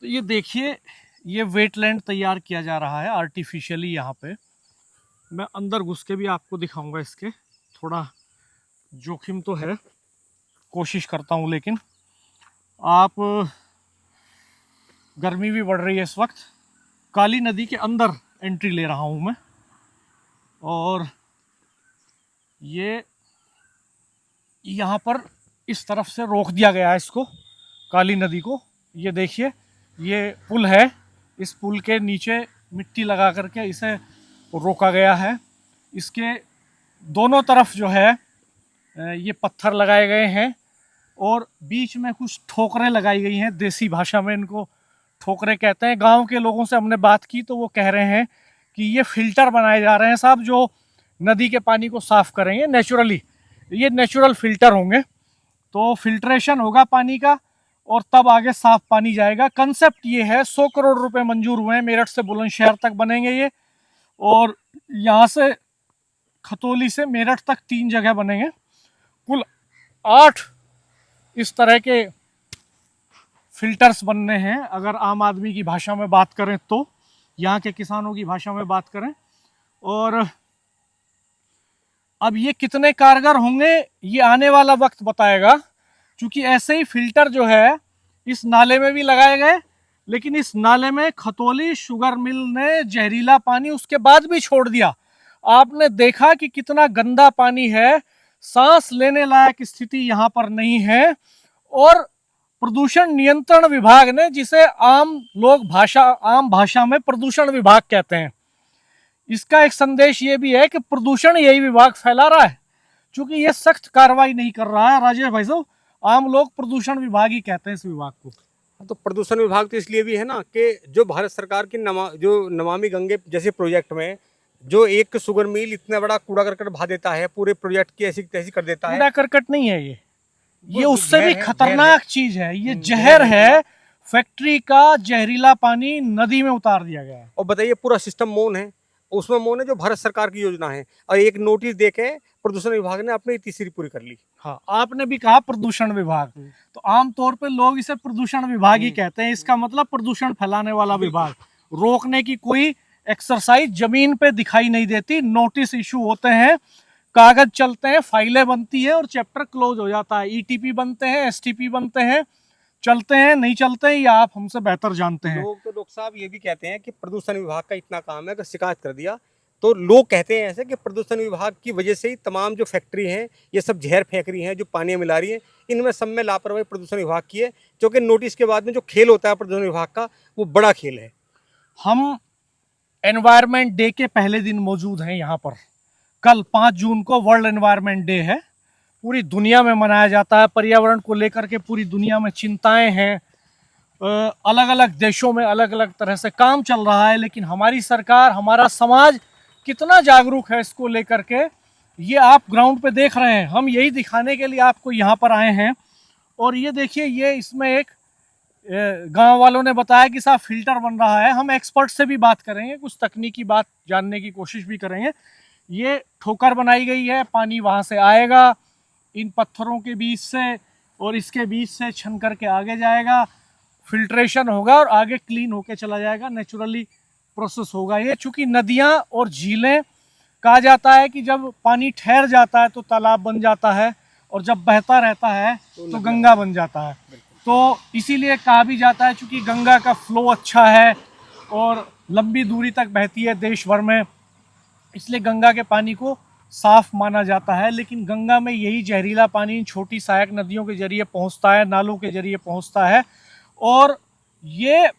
तो ये देखिए, ये वेटलैंड तैयार किया जा रहा है आर्टिफिशियली। यहाँ पे मैं अंदर घुस के भी आपको दिखाऊंगा। इसके थोड़ा जोखिम तो है, कोशिश करता हूँ। लेकिन आप, गर्मी भी बढ़ रही है इस वक्त। काली नदी के अंदर एंट्री ले रहा हूँ मैं। और ये यहाँ पर इस तरफ से रोक दिया गया है इसको, काली नदी को। ये देखिए, ये पुल है। इस पुल के नीचे मिट्टी लगा करके इसे रोका गया है। इसके दोनों तरफ जो है ये पत्थर लगाए गए हैं और बीच में कुछ ठोकरें लगाई गई हैं। देसी भाषा में इनको ठोकरें कहते हैं। गांव के लोगों से हमने बात की तो वो कह रहे हैं कि ये फिल्टर बनाए जा रहे हैं साहब, जो नदी के पानी को साफ करेंगे नेचुरली। ये नेचुरल फिल्टर होंगे, तो फिल्ट्रेशन होगा पानी का और तब आगे साफ पानी जाएगा। कंसेप्ट ये है। 100 करोड़ रुपए मंजूर हुए हैं। मेरठ से बुलंदशहर तक बनेंगे ये, और यहाँ से खतौली से मेरठ तक 3 जगह बनेंगे। कुल 8 इस तरह के फिल्टर्स बनने हैं, अगर आम आदमी की भाषा में बात करें तो, यहाँ के किसानों की भाषा में बात करें। और अब ये कितने कारगर होंगे ये आने वाला वक्त बताएगा, क्योंकि ऐसे ही फिल्टर जो है इस नाले में भी लगाए गए, लेकिन इस नाले में खतौली शुगर मिल ने जहरीला पानी उसके बाद भी छोड़ दिया। आपने देखा कि कितना गंदा पानी है, सांस लेने लायक स्थिति यहाँ पर नहीं है। और प्रदूषण नियंत्रण विभाग ने, जिसे आम भाषा में प्रदूषण विभाग कहते हैं, इसका एक संदेश ये भी है कि प्रदूषण यही विभाग फैला रहा है, क्योंकि ये सख्त कार्रवाई नहीं कर रहा है। राजेश भाई साहब, आम लोग प्रदूषण विभाग ही कहते हैं इस विभाग को। तो प्रदूषण विभाग तो इसलिए भी है ना कि जो भारत सरकार की जो नमामि गंगे जैसे प्रोजेक्ट में जो एक शुगर मिल इतना बड़ा कूड़ा करकट भा देता है, पूरे प्रोजेक्ट की ऐसी तैसी कर देता है। कूड़ा करकट नहीं है ये उससे भी जहर है, खतरनाक चीज है। ये जहर है। फैक्ट्री का जहरीला पानी नदी में उतार दिया गया है। और बताइए, पूरा सिस्टम मौन है। उसमें मौन है जो भारत सरकार की योजना है, और एक नोटिस देके प्रदूषण विभाग ने अपनी तीसरी पूरी कर ली। हाँ, आपने भी कहा प्रदूषण विभाग, तो आमतौर पे लोग इसे प्रदूषण विभाग ही कहते हैं। इसका मतलब प्रदूषण फैलाने वाला विभाग। रोकने की कोई एक्सरसाइज जमीन पे दिखाई नहीं देती। नोटिस इशू होते हैं, कागज चलते हैं, फाइलें बनती है और चैप्टर क्लोज हो जाता है। ईटीपी बनते हैं, एसटीपी बनते हैं, चलते हैं नहीं चलते हैं, या आप हमसे बेहतर जानते हैं। लोग तो डॉक्टर साहब ये भी कहते हैं कि प्रदूषण विभाग का इतना काम है, अगर शिकायत कर दिया तो लोग कहते हैं ऐसे कि प्रदूषण विभाग की वजह से ही तमाम जो फैक्ट्री हैं ये सब जहर फेंक रही हैं, जो पानी मिला रही हैं, इनमें सब में लापरवाही प्रदूषण विभाग की है। क्योंकि नोटिस के बाद में जो खेल होता है प्रदूषण विभाग का, वो बड़ा खेल है। हम एनवायरनमेंट डे के पहले दिन मौजूद हैं यहाँ पर। कल 5 जून को वर्ल्ड एनवायरनमेंट डे है। पूरी दुनिया में मनाया जाता है। पर्यावरण को लेकर के पूरी दुनिया में चिंताएं हैं। अलग अलग देशों में अलग अलग तरह से काम चल रहा है, लेकिन हमारी सरकार, हमारा समाज कितना जागरूक है इसको लेकर के, ये आप ग्राउंड पे देख रहे हैं। हम यही दिखाने के लिए आपको यहाँ पर आए हैं। और ये देखिए, ये इसमें एक गांव वालों ने बताया कि साहब फिल्टर बन रहा है। हम एक्सपर्ट से भी बात करेंगे, कुछ तकनीकी बात जानने की कोशिश भी करेंगे। ये ठोकर बनाई गई है, पानी वहाँ से आएगा इन पत्थरों के बीच से, और इसके बीच से छन करके आगे जाएगा, फिल्ट्रेशन होगा और आगे क्लीन होके चला जाएगा। नेचुरली प्रोसेस होगा ये। चूँकि नदियाँ और झीलें, कहा जाता है कि जब पानी ठहर जाता है तो तालाब बन जाता है, और जब बहता रहता है तो गंगा बन जाता है। तो इसीलिए कहा भी जाता है, चूँकि गंगा का फ्लो अच्छा है और लंबी दूरी तक बहती है देश भर में, इसलिए गंगा के पानी को साफ माना जाता है। लेकिन गंगा में यही जहरीला पानी इन छोटी सहायक नदियों के जरिए पहुंचता है, नालों के जरिए पहुंचता है। और ये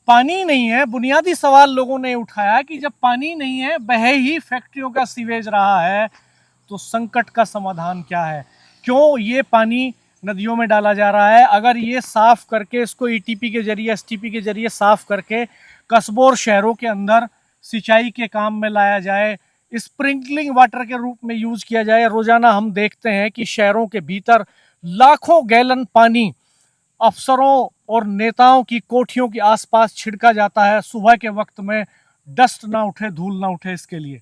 पानी नहीं है। बुनियादी सवाल लोगों ने उठाया कि जब पानी नहीं है, बह ही फैक्ट्रियों का सीवेज रहा है, तो संकट का समाधान क्या है? क्यों ये पानी नदियों में डाला जा रहा है? अगर ये साफ करके, इसको ईटीपी के जरिए, एसटीपी के जरिए साफ करके कस्बों और शहरों के अंदर सिंचाई के काम में लाया जाए, स्प्रिंकलिंग वाटर के रूप में यूज किया जाए। रोजाना हम देखते हैं कि शहरों के भीतर लाखों गैलन पानी अफसरों और नेताओं की कोठियों के आसपास छिड़का जाता है, सुबह के वक्त में डस्ट ना उठे, धूल ना उठे इसके लिए।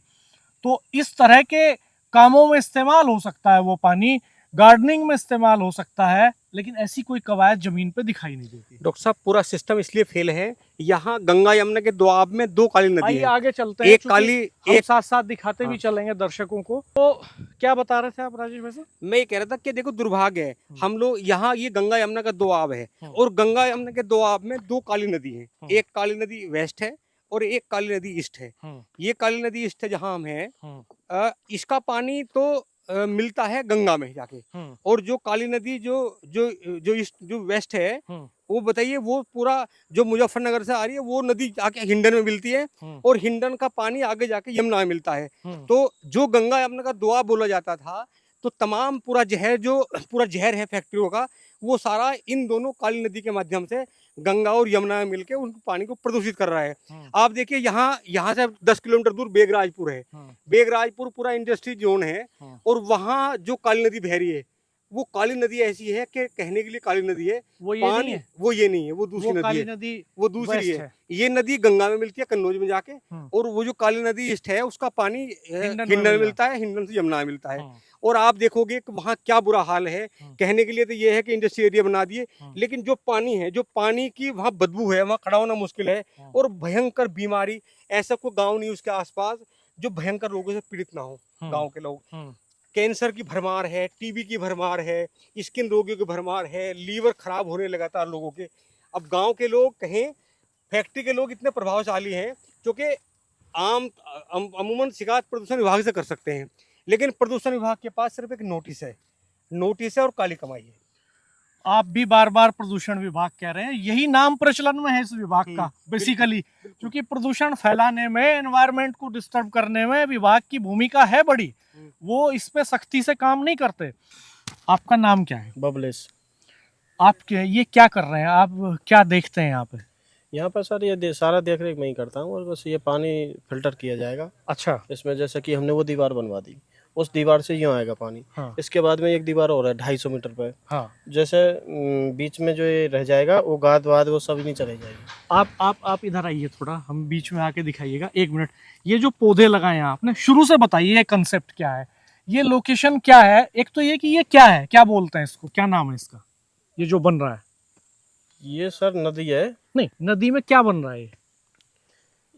तो इस तरह के कामों में इस्तेमाल हो सकता है वो पानी, गार्डनिंग में इस्तेमाल हो सकता है, लेकिन ऐसी कोई कवायद जमीन पे दिखाई नहीं देती। डॉक्टर साहब पूरा सिस्टम इसलिए फेल है, यहाँ गंगा यमुना के दोआब में दो काली नदी आइए है। आगे चलते हैं, एक चूंकि काली हम एक साथ साथ दिखाते भी हाँ। चलेंगे दर्शकों को। तो क्या बता रहे थे आप राजेश भाई साहब? मैं ये कह रहा था कि देखो दुर्भाग्य है, हम लोग यहाँ ये गंगा यमुना का दोआब है हम्म। और गंगा यमुना के दोआब में दो काली नदी है। हम्म। एक काली नदी वेस्ट है और एक काली नदी ईस्ट है। ये काली नदी ईस्ट है जहाँ हम हैं, इसका पानी तो मिलता है गंगा में जाके, और जो काली नदी जो जो जो ईस्ट जो वेस्ट है, वो बताइए वो पूरा जो मुजफ्फरनगर से आ रही है वो नदी आके हिंडन में मिलती है और हिंडन का पानी आगे जाके यमुना में मिलता है। तो जो गंगा यमुना का दोआब बोला जाता था, तो तमाम पूरा जहर है फैक्ट्रियों का, वो सारा इन दोनों काली नदी के माध्यम से गंगा और यमुना में मिलकर उन पानी को प्रदूषित कर रहा है। आप देखिए यहाँ से 10 किलोमीटर दूर बेगराजपुर है। बेगराजपुर पूरा इंडस्ट्री जोन है और वहाँ जो काली नदी बह रही है, वो काली नदी ऐसी है कि कहने के लिए काली नदी है, वो ये पानी नहीं है, वो ये नहीं है, वो दूसरी वो नदी काली है, नदी वो दूसरी वेस्ट है। ये नदी गंगा में मिलती है कन्नौज में जाके, और वो जो काली नदी ईस्ट है उसका पानी हिंडन में मिलता है, हिंडन से यमुना में मिलता है। और आप देखोगे कि वहाँ क्या बुरा हाल है। कहने के लिए तो ये है कि इंडस्ट्री एरिया बना दिए, लेकिन जो पानी है, जो पानी की वहाँ बदबू है, वहाँ खड़ा होना मुश्किल है। और भयंकर बीमारी, ऐसा कोई गाँव नहीं उसके आसपास जो भयंकर रोगों से पीड़ित ना हो। गाँव के लोग कैंसर की भरमार है, टीबी की भरमार है, स्किन रोगियों की भरमार है, लीवर खराब होने लगातार लोगों के। अब गांव के लोग कहें, फैक्ट्री के लोग इतने प्रभावशाली हैं क्योंकि अमूमन शिकायत प्रदूषण विभाग से कर सकते हैं, लेकिन प्रदूषण विभाग के पास सिर्फ एक नोटिस है और काली कमाई है। आप भी बार बार प्रदूषण विभाग कह रहे हैं, यही नाम प्रचलन में है इस विभाग का बेसिकली, क्योंकि प्रदूषण फैलाने में, एनवायरनमेंट को डिस्टर्ब करने में विभाग की भूमिका है बड़ी। वो इस पे सख्ती से काम नहीं करते। आपका नाम क्या है? बबलेश। आप ये क्या कर रहे हैं? आप क्या देखते हैं यहाँ पे? यहाँ पर सर ये सारा देख रेख मैं ही करता हूँ, और बस ये पानी फिल्टर किया जाएगा। अच्छा। इसमें जैसे कि हमने वो दीवार बनवा दी, उस दीवार से यूँ आएगा पानी। हाँ। इसके बाद में एक दीवार और है 250 मीटर पे। हाँ। जैसे बीच में जो ये रह जाएगा वो गाद वाद वो सब नहीं चले जाएगी। आप इधर आइए थोड़ा, हम बीच में आके दिखाइएगा 1 मिनट। ये जो पौधे लगाए हैं आपने, शुरू से बताइए ये कंसेप्ट क्या है, ये लोकेशन क्या है? एक तो ये कि ये क्या है, क्या बोलते हैं इसको, क्या नाम है इसका, ये जो बन रहा है? ये सर नदी है। नहीं, नदी में क्या बन रहा है?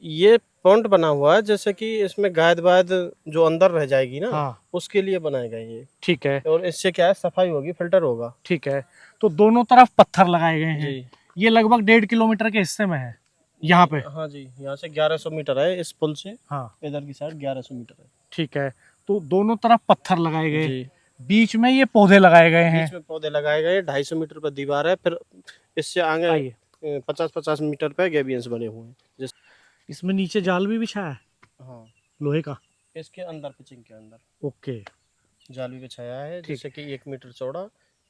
ये पॉन्ड बना हुआ है, जैसे कि इसमें गाद वाद जो अंदर रह जाएगी ना, हाँ। उसके लिए बनाएगा ये। ठीक है। और इससे क्या है, सफाई होगी, फिल्टर होगा। ठीक है। तो दोनों तरफ पत्थर लगाए गए हैं। जी। ये लगभग 1.5 किलोमीटर के हिस्से में है यहाँ पे। हाँ जी, यहाँ से 1100 मीटर है इस पुल से। हाँ। इधर की साइड 1100 मीटर है। ठीक है। तो दोनों तरफ पत्थर लगाए गए, जी। बीच में ये पौधे लगाए गए हैं। बीच में पौधे लगाए गए, 250 मीटर पर दीवार है। फिर इससे आगे 50-50 मीटर पे गेबियंस बने हुए हैं। इसमें नीचे जाल भी बिछाया है? हाँ, लोहे का। इसके अंदर पिचिंग के अंदर ओके। जाल भी बिछाया है, जैसे कि 1 मीटर चौड़ा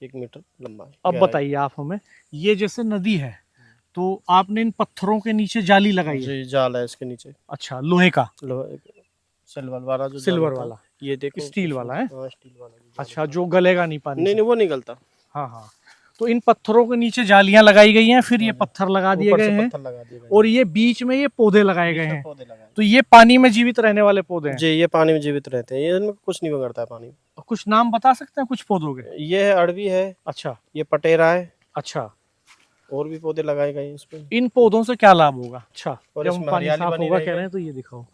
1 मीटर लंबा। अब बताइए आप हमें, ये जैसे नदी है तो आपने इन पत्थरों के नीचे जाली लगाई है? जी, जाल है इसके नीचे। अच्छा, लोहे का? सिल्वर वाला जो सिल्वर वाला, ये देखो स्टील वाला है? हाँ, स्टील वाला। अच्छा, जो गलेगा नहीं पानी? नहीं, वो नहीं गलता। हाँ हाँ। तो इन पत्थरों के नीचे जालियां लगाई गई हैं, फिर ये पत्थर लगा दिए गए हैं, और ये बीच में ये पौधे लगाए गए हैं। तो ये पानी में जीवित रहने वाले पौधे हैं? जी, ये पानी में जीवित रहते हैं, ये इनमें कुछ नहीं बिगड़ता है पानी। कुछ नाम बता सकते हैं कुछ पौधों के? ये है अड़वी है। अच्छा। ये पटेरा है। अच्छा। और भी पौधे लगाए गए हैं इसमें। इन पौधों से क्या लाभ होगा? अच्छा, और जब इसमें पानी हरियाली साफ बनी होगा रहेगी। कह रहे हैं, तो ये दिखाओ।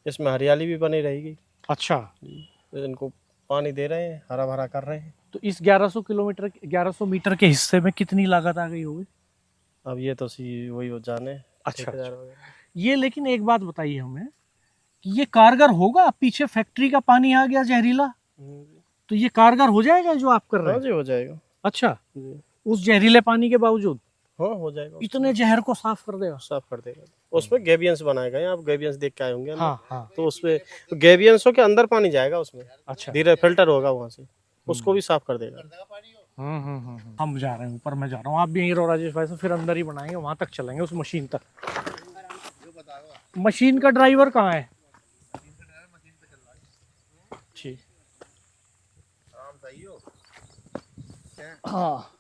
इसमें हरियाली भी बनी रहेगी। अच्छा। इनको पानी दे रहे हैं, हरा भरा कर रहे हैं। तो इस 1100 मीटर के हिस्से में कितनी लागत आ गई होगी? अब ये तो वही वो जाने। अच्छा। ये लेकिन एक बात बताइए हमें कि ये कारगर होगा? पीछे फैक्ट्री का पानी आ गया जहरीला, तो ये कारगर हो जाएगा जो आप कर रहे हैं? हाँ जी, हो जाएगा। अच्छा, उस जहरीले पानी के बावजूद? हाँ, हो जाएगा। इतने जहर को साफ कर देगा? साफ कर देगा। उसमें गेबियंस बनाए गए हैं, आप गेबियंस देख के आए होंगे। हाँ हाँ। तो उसमें गेबियंसों के अंदर पानी जाएगा उसमें। अच्छा। धीरे फिल्टर होगा वहाँ से, उसको भी साफ कर देगा। हम जा रहे हैं ऊपर, मैं जा रहा हूँ, आप भी यहीं रहो राजेश भाई से, फिर अंदर ही बनाएंगे, वहां तक चलेंगे उस मशीन तक। मशीन का ड्राइवर कहाँ है? ठीक। हाँ,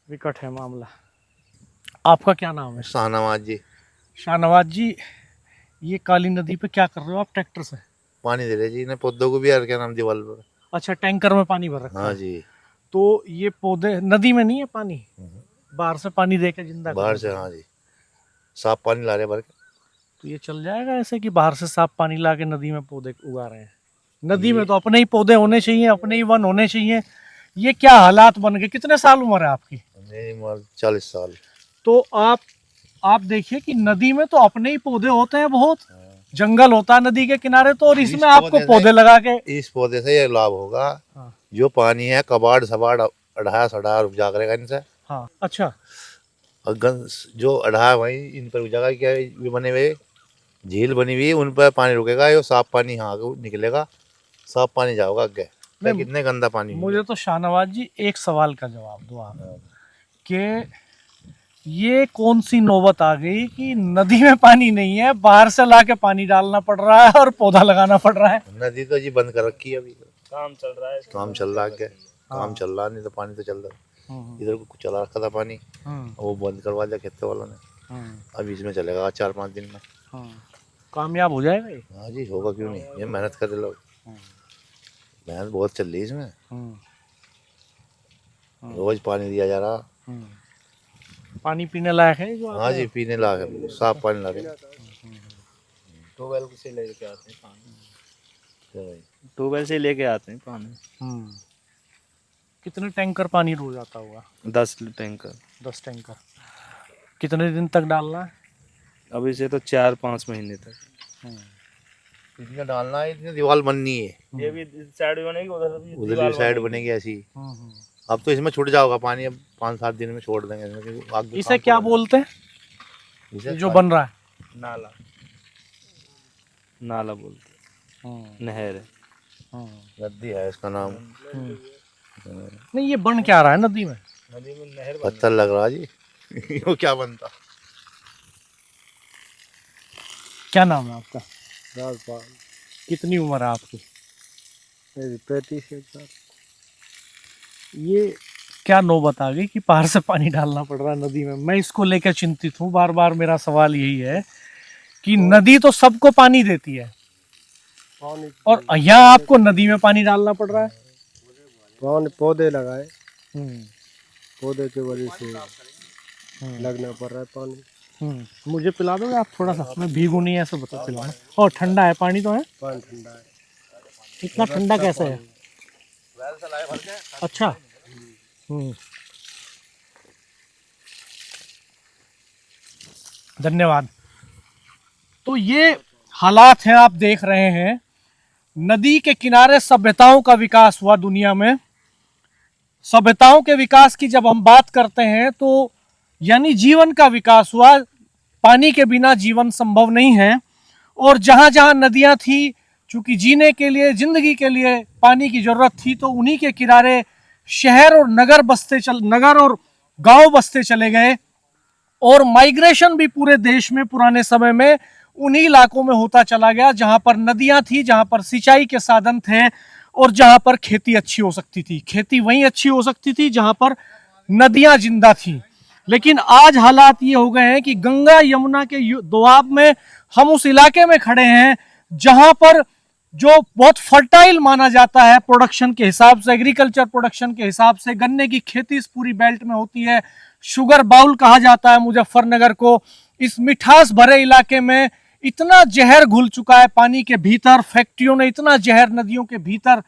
विकट है मामला। आपका क्या नाम है? शाहनवाज जी। शाहनवाज जी, ये काली नदी पे क्या कर रहे हो आप ट्रैक्टर से? पानी दे रहे जी, इन्हें पौधों को भी, यार क्या नाम, दीवार पर। अच्छा, टैंकर में पानी भर रखा है? हाँ जी। तो ये पौधे नदी में नहीं है पानी, बाहर से पानी दे के जिंदा बाहर कर से, दिया। हाँ जी, साफ पानी ला रहे भर के। तो ये चल जाएगा ऐसे कि बाहर से साफ पानी ला के नदी में पौधे उगा रहे हैं? नदी में तो अपने ही पौधे होने चाहिए, अपने ही वन होने चाहिए। ये क्या हालात बन गए? कितने साल उम्र है आपकी? मेरी उम्र 40 साल। तो आप देखिए कि नदी में तो अपने ही पौधे होते हैं, बहुत जंगल होता है नदी के किनारे, तो और इसमें आपको पौधे लगा के इस पौधे से ये लाभ होगा, हाँ। जो पानी है कबाड़ सबाड़ अढ़ा सढ़ा उपजा करेगा इनसे। हाँ, अच्छा। और जो अढ़ा वही इन पर उपजागा, क्या ये बने हुए झील बनी हुई, उन पर पानी रुकेगा, ये साफ पानी यहाँ निकलेगा, साफ पानी जाओगा आगे। कितने गंदा पानी। मुझे तो शाहनवाज जी एक सवाल का जवाब दो आप, कि ये कौन सी नौबत आ गई कि नदी में पानी नहीं है, बाहर से लाके पानी डालना पड़ रहा है और पौधा लगाना पड़ रहा है? नदी तो जी बंद कर रखी है अभी, काम चल रहा है, काम चल रहा है, काम चल रहा, नहीं तो पानी तो चल रहा। इधर को चला रखा था पानी, वो बंद करवा दिया खेत वालों ने। अब इसमें चलेगा 4-5 दिन में। कामयाब हो जाएगा ये? हाँ जी, होगा क्यों नहीं, ये मेहनत कर रहे लोग, मेहनत बहुत चल रही है इसमें, रोज पानी दिया जा रहा। पानी पीने लायक है जो? हाँ जी, पीने लायक है, साफ पानी ला रहे। ट्यूबवेल से लेके आते हैं पानी, चलो, ट्यूबवेल से लेके आते हैं पानी। कितने टैंकर पानी रोज आता होगा? 10 टैंकर। 10 टैंकर। कितने दिन तक डालना है? अभी से तो 4-5 महीने तक। इतने डालना है, इतनी दीवार बननी है, ये भी साइड बनेगी, उधर उधर भी साइड बनेगी ऐसी। अब तो इसमें छूट जाओगा पानी, अब 5-7 दिन में छोड़ देंगे इसमें, क्योंकि आगे इसे क्या बोलते हैं इसे जो बन रहा है? नाला, नाला बोलते, नहर है, नदी है इसका नाम। नहीं, ये बन क्या रहा है नदी में? नदी में नहर पत्थर लग रहा जी। वो क्या बनता। क्या नाम है आपका? राजपाल। कितनी उम्र है आपकी? 35 ये क्या नौबत आ गई कि बाहर से पानी डालना पड़ रहा है नदी में? मैं इसको लेकर चिंतित हूँ। बार बार मेरा सवाल यही है कि नदी तो सबको पानी देती है, और यहाँ आपको नदी में पानी डालना पड़ रहा है। पौधे लगाए, पौधे की वजह से लगना पड़ रहा है पानी। मुझे पिला दोगे आप थोड़ा सा? मैं भीगू नहीं, ऐसे बता पिलाना। और ठंडा है पानी तो है? पानी ठंडा है। इतना ठंडा कैसे है? अच्छा। धन्यवाद। तो ये हालात हैं, आप देख रहे हैं। नदी के किनारे सभ्यताओं का विकास हुआ दुनिया में। सभ्यताओं के विकास की जब हम बात करते हैं तो यानी जीवन का विकास हुआ। पानी के बिना जीवन संभव नहीं है, और जहां जहां नदियां थी, चूंकि जीने के लिए, जिंदगी के लिए पानी की जरूरत थी, तो उन्हीं के किनारे शहर और नगर और गांव बसते चले गए। और माइग्रेशन भी पूरे देश में पुराने समय में उन्हीं इलाकों में होता चला गया जहां पर नदियां थी, जहां पर सिंचाई के साधन थे, और जहां पर खेती अच्छी हो सकती थी। खेती वहीं अच्छी हो सकती थी जहां पर नदियां जिंदा थी। लेकिन आज हालात ये हो गए हैं कि गंगा यमुना के दोआब में हम उस इलाके में खड़े हैं जहां पर जो बहुत फर्टाइल माना जाता है प्रोडक्शन के हिसाब से, एग्रीकल्चर प्रोडक्शन के हिसाब से, गन्ने की खेती इस पूरी बेल्ट में होती है। शुगर बाउल कहा जाता है मुजफ्फरनगर को। इस मिठास भरे इलाके में इतना जहर घुल चुका है पानी के भीतर, फैक्ट्रियों ने इतना जहर नदियों के भीतर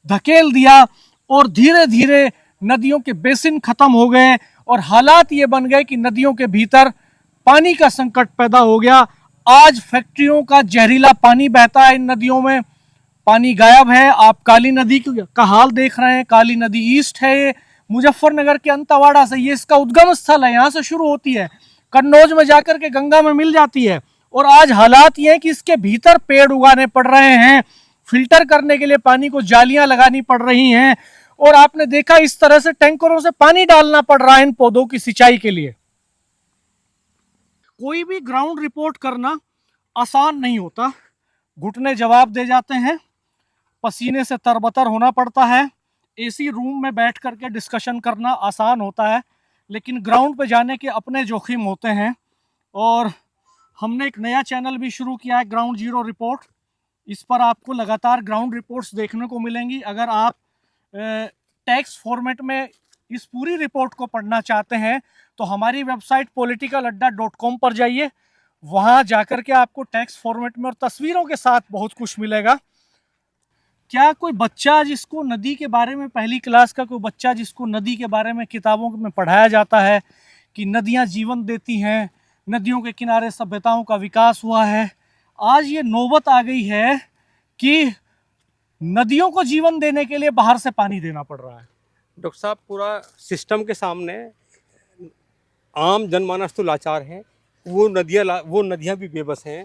धकेल दिया, और धीरे धीरे नदियों के बेसिन खत्म हो गए, और हालात ये बन गए कि नदियों के भीतर पानी का संकट पैदा हो गया। आज फैक्ट्रियों का जहरीला पानी बहता है इन नदियों में, पानी गायब है। आप काली नदी का हाल देख रहे हैं। काली नदी ईस्ट है, ये मुजफ्फरनगर के अंतवाड़ा से, ये इसका उद्गम स्थल है, यहाँ से शुरू होती है, कन्नौज में जाकर के गंगा में मिल जाती है। और आज हालात ये है कि इसके भीतर पेड़ उगाने पड़ रहे हैं, फिल्टर करने के लिए पानी को जालियां लगानी पड़ रही हैं, और आपने देखा इस तरह से टैंकरों से पानी डालना पड़ रहा है इन पौधों की सिंचाई के लिए। कोई भी ग्राउंड रिपोर्ट करना आसान नहीं होता, घुटने जवाब दे जाते हैं, पसीने से तरबतर होना पड़ता है। एसी रूम में बैठ करके डिस्कशन करना आसान होता है, लेकिन ग्राउंड पे जाने के अपने जोखिम होते हैं। और हमने एक नया चैनल भी शुरू किया है, ग्राउंड जीरो रिपोर्ट। इस पर आपको लगातार ग्राउंड रिपोर्ट्स देखने को मिलेंगी। अगर आप टेक्स्ट फॉर्मेट में इस पूरी रिपोर्ट को पढ़ना चाहते हैं तो हमारी वेबसाइट politicaladda.com पर जाइए। वहां जाकर के आपको टेक्स्ट फॉर्मेट में और तस्वीरों के साथ बहुत कुछ मिलेगा। क्या कोई बच्चा जिसको नदी के बारे में, पहली क्लास का कोई बच्चा जिसको नदी के बारे में किताबों में पढ़ाया जाता है कि नदियां जीवन देती हैं, नदियों के किनारे सभ्यताओं का विकास हुआ है, आज ये नौबत आ गई है कि नदियों को जीवन देने के लिए बाहर से पानी देना पड़ रहा है। डॉक्टर साहब, पूरा सिस्टम के सामने आम जनमानस तो लाचार हैं, वो नदियाँ भी बेबस हैं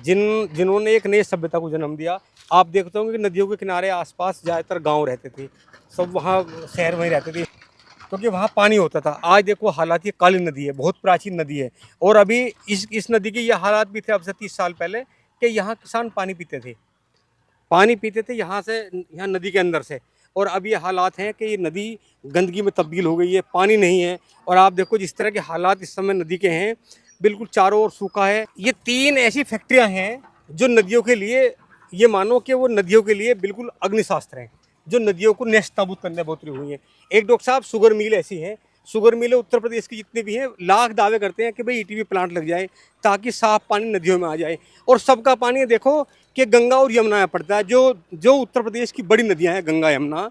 जिन्होंने एक नई सभ्यता को जन्म दिया। आप देखते होंगे कि नदियों के किनारे आसपास ज़्यादातर गांव रहते थे, सब वहाँ शहर में ही रहते थे क्योंकि वहाँ पानी होता था। आज देखो हालात, ये काली नदी है, बहुत प्राचीन नदी है, और अभी इस नदी के ये हालात भी थे अब से 30 साल पहले कि यहाँ किसान पानी पीते थे यहाँ नदी के अंदर से। और अब ये हालात हैं कि ये नदी गंदगी में तब्दील हो गई है, पानी नहीं है। और आप देखो जिस तरह के हालात इस समय नदी के हैं, बिल्कुल चारों ओर सूखा है। ये 3 ऐसी फैक्ट्रियां हैं जो नदियों के लिए, ये मानो कि वो नदियों के लिए बिल्कुल अग्निशास्त्र हैं, जो नदियों को नेस्त नाबूद करने बहुत हुई हैं। एक डॉक्टर साहब, शुगर मिल ऐसी है, शुगर मिलें उत्तर प्रदेश की जितने भी हैं, लाख दावे करते हैं कि भाई ईटीवी प्लांट लग जाए ताकि साफ पानी नदियों में आ जाए। और सबका पानी देखो कि गंगा और यमुना में पड़ता है। जो उत्तर प्रदेश की बड़ी नदियां हैं, गंगा यमुना,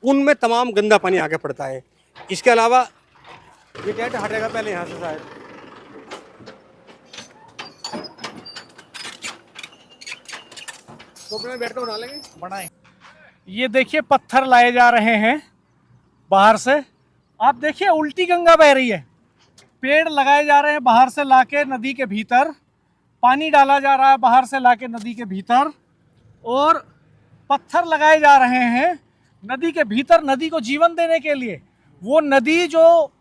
उनमें तमाम गंदा पानी आके पड़ता है। इसके अलावा ये क्या हटेगा पहले यहाँ से शायद, तो बैठ कर बना लेंगे, बनाए। ये देखिए पत्थर लाए जा रहे हैं बाहर से। आप देखिए उल्टी गंगा बह रही है। पेड़ लगाए जा रहे हैं बाहर से लाके नदी के भीतर, पानी डाला जा रहा है बाहर से लाके नदी के भीतर, और पत्थर लगाए जा रहे हैं नदी के भीतर नदी को जीवन देने के लिए। वो नदी जो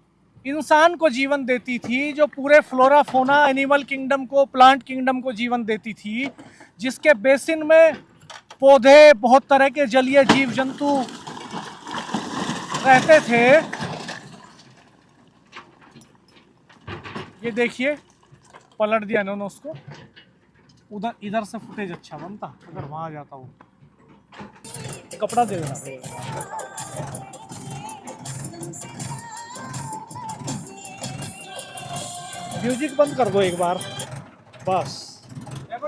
इंसान को जीवन देती थी, जो पूरे फ्लोरा फोना एनिमल किंगडम को, प्लांट किंगडम को जीवन देती थी, जिसके बेसिन में पौधे, बहुत तरह के जलीय जीव जंतु रहते थे। ये देखिए पलट दिया इन्होंने उसको। इधर से फुटेज अच्छा बनता अगर वहां जाता वो। कपड़ा दे देना। म्यूजिक बंद कर दो एक बार बस। देखो